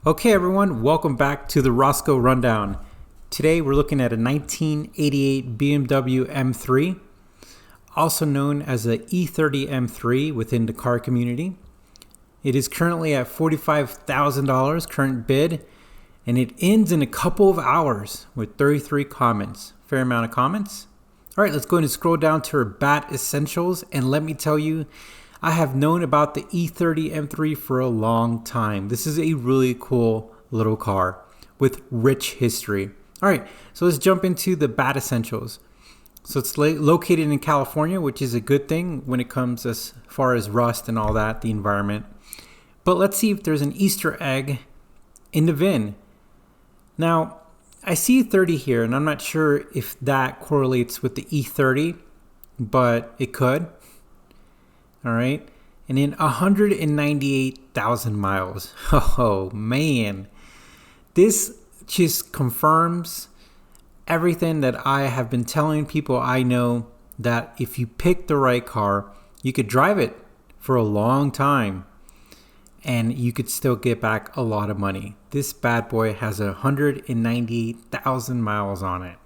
Okay everyone, welcome back to the Roscoe Rundown. Today we're looking at a 1988 BMW M3, also known as the E30 M3 within the car community. It is currently at $45,000 current bid, and it ends in a couple of hours with 33 comments. Fair amount of comments. All right, let's go ahead and scroll down to our BAT Essentials, and let me tell you, I have known about the E30 M3 for a long time. This is a really cool little car with rich history. All right, so let's jump into the BAT Essentials. So it's located in California, which is a good thing when it comes as far as rust and all that, the environment. But let's see if there's an Easter egg in the VIN. Now, I see 30 here, and I'm not sure if that correlates with the E30, but it could. All right, and in 198,000 miles. Oh man, this just confirms everything that I have been telling people I know, that if you pick the right car, you could drive it for a long time and you could still get back a lot of money. This bad boy has 198,000 miles on it.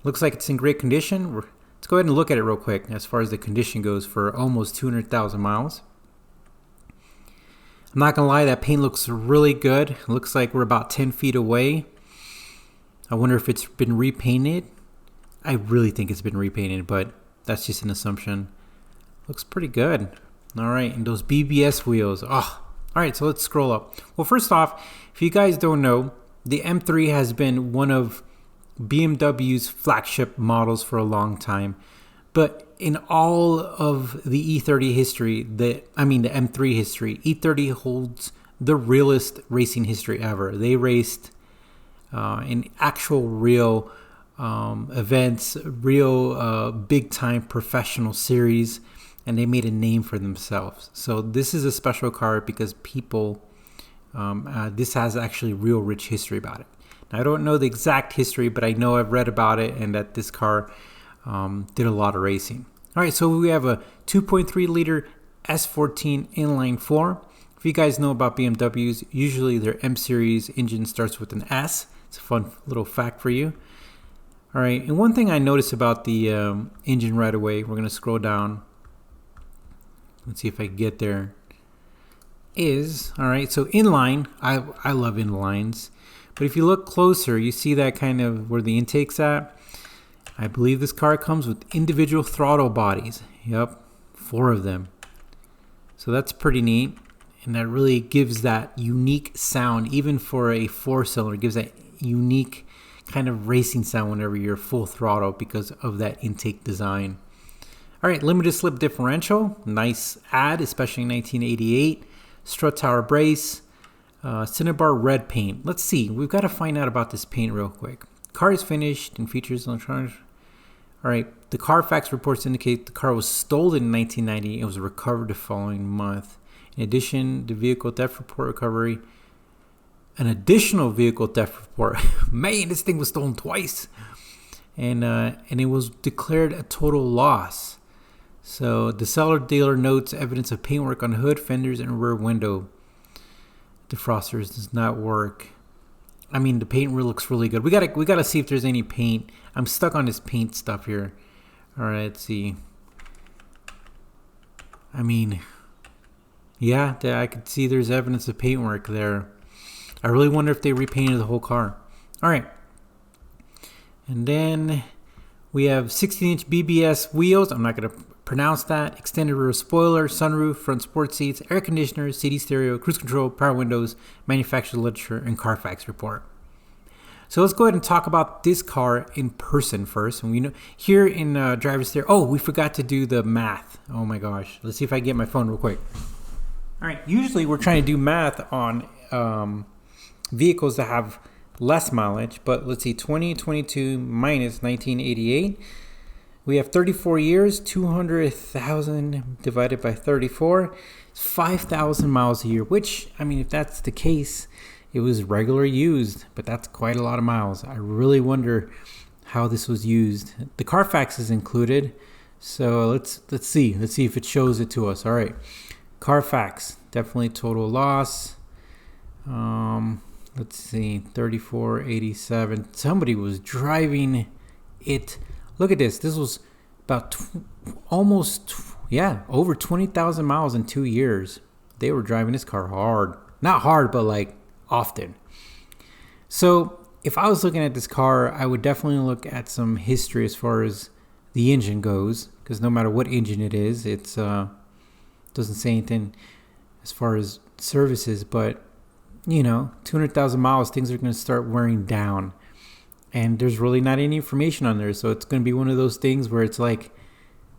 Looks like it's in great condition. Let's go ahead and look at it real quick as far as the condition goes for almost 200,000 miles. I'm not gonna lie, that paint looks really good. It looks like we're about 10 feet away. I wonder if it's been repainted. I really think it's been repainted, but that's just an assumption. Looks pretty good. All right, and those BBS wheels. Oh, all right, so let's scroll up. Well, first off, if you guys don't know, the M3 has been one of BMW's flagship models for a long time, but in all of the E30 history, the M3 history, E30 holds the realest racing history ever. They raced in actual real events, real big time professional series, and they made a name for themselves. So this is a special car because people, this has actually real rich history about it. I don't know the exact history, but I know I've read about it and that this car did a lot of racing. All right, so we have a 2.3 liter S14 inline four. If you guys know about BMWs, usually their M series engine starts with an S. It's a fun little fact for you. All right, and one thing I noticed about the engine right away, we're gonna scroll down. Let's see if I can get there. Is, all right, so inline, I love inlines. But if you look closer, you see that kind of where the intake's at. I believe this car comes with individual throttle bodies. Yep, 4 of them. So that's pretty neat. And that really gives that unique sound, even for a 4-cylinder, gives that unique kind of racing sound whenever you're full throttle because of that intake design. All right, limited slip differential. Nice add, especially in 1988. Strut tower brace. Cinnabar red paint. Let's see. We've got to find out about this paint real quick. Car is finished and features electronics. All right. The Carfax reports indicate the car was stolen in 1990. It was recovered the following month. In addition, the vehicle theft report recovery. An additional vehicle theft report. Man, this thing was stolen twice. And it was declared a total loss. So the seller dealer notes evidence of paintwork on hood, fenders, and rear window. Defrosters does not work. I mean, the paint looks really good. We gotta see if there's any paint. I'm stuck on this paint stuff here. All right, let's see. I mean, yeah, I could see there's evidence of paintwork there. I really wonder if they repainted the whole car. All right, and then we have 16-inch BBS wheels. I'm not gonna pronounce that. Extended rear spoiler, sunroof, front sport seats, air conditioner, CD stereo, cruise control, power windows, manufacturer's literature, and Carfax report. So let's go ahead and talk about this car in person first. And we know here in driver's theory. Oh, we forgot to do the math. Oh my gosh. Let's see if I can get my phone real quick. All right. Usually we're trying to do math on vehicles that have less mileage, but let's see, 2022 minus 1988. We have 34 years, 200,000 divided by 34. It's 5,000 miles a year, which, I mean, if that's the case, it was regular used, but that's quite a lot of miles. I really wonder how this was used. The Carfax is included, so let's see if it shows it to us. All right, Carfax, definitely total loss. Let's see, 3487. Somebody was driving it. Look at this. This was about over 20,000 miles in 2 years. They were driving this car hard. Not hard, but like often. So if I was looking at this car, I would definitely look at some history as far as the engine goes, because no matter what engine it is, it's doesn't say anything as far as services, but 200,000 miles, things are going to start wearing down, and there's really not any information on there. So it's going to be one of those things where it's like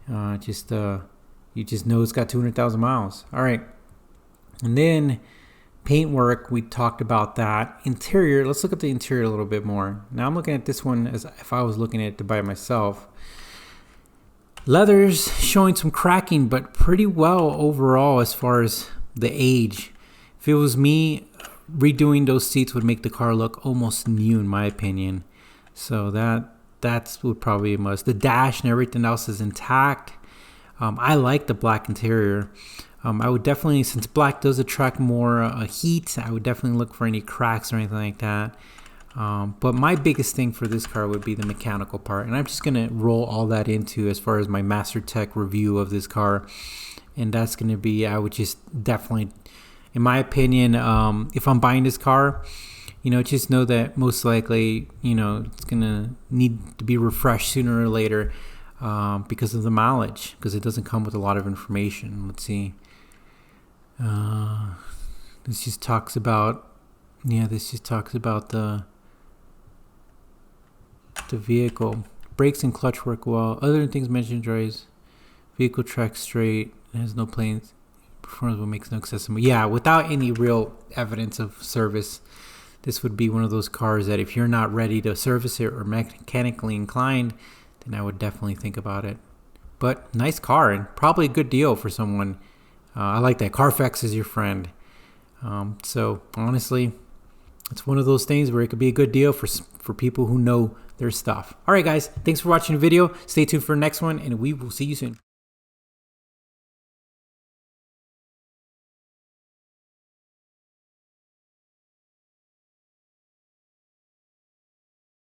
you just know it's got 200,000 miles. All right. And then paint work, we talked about that. Interior, let's look at the interior a little bit more. Now I'm looking at this one as if I was looking at it by myself. Leather's showing some cracking, but pretty well overall as far as the age. If it was me, redoing those seats would make the car look almost new in my opinion. So that's would probably be a must. The dash and everything else is intact. I like the black interior. I would definitely, since black does attract more heat, I would definitely look for any cracks or anything like that. But my biggest thing for this car would be the mechanical part, and I'm just gonna roll all that into as far as my Master Tech review of this car, and that's gonna be, I would just definitely, in my opinion, if I'm buying this car, just know that most likely, it's gonna need to be refreshed sooner or later because of the mileage, because it doesn't come with a lot of information. Let's see. This just talks about the vehicle. Brakes and clutch work well. Other than things mentioned, drives. Vehicle tracks straight. It has no planes. Performance will make no accessible. Yeah, without any real evidence of service, this would be one of those cars that if you're not ready to service it or mechanically inclined, then I would definitely think about it. But nice car, and probably a good deal for someone. I like that. Carfax is your friend. So honestly, it's one of those things where it could be a good deal for people who know their stuff. All right, guys. Thanks for watching the video. Stay tuned for the next one, and we will see you soon.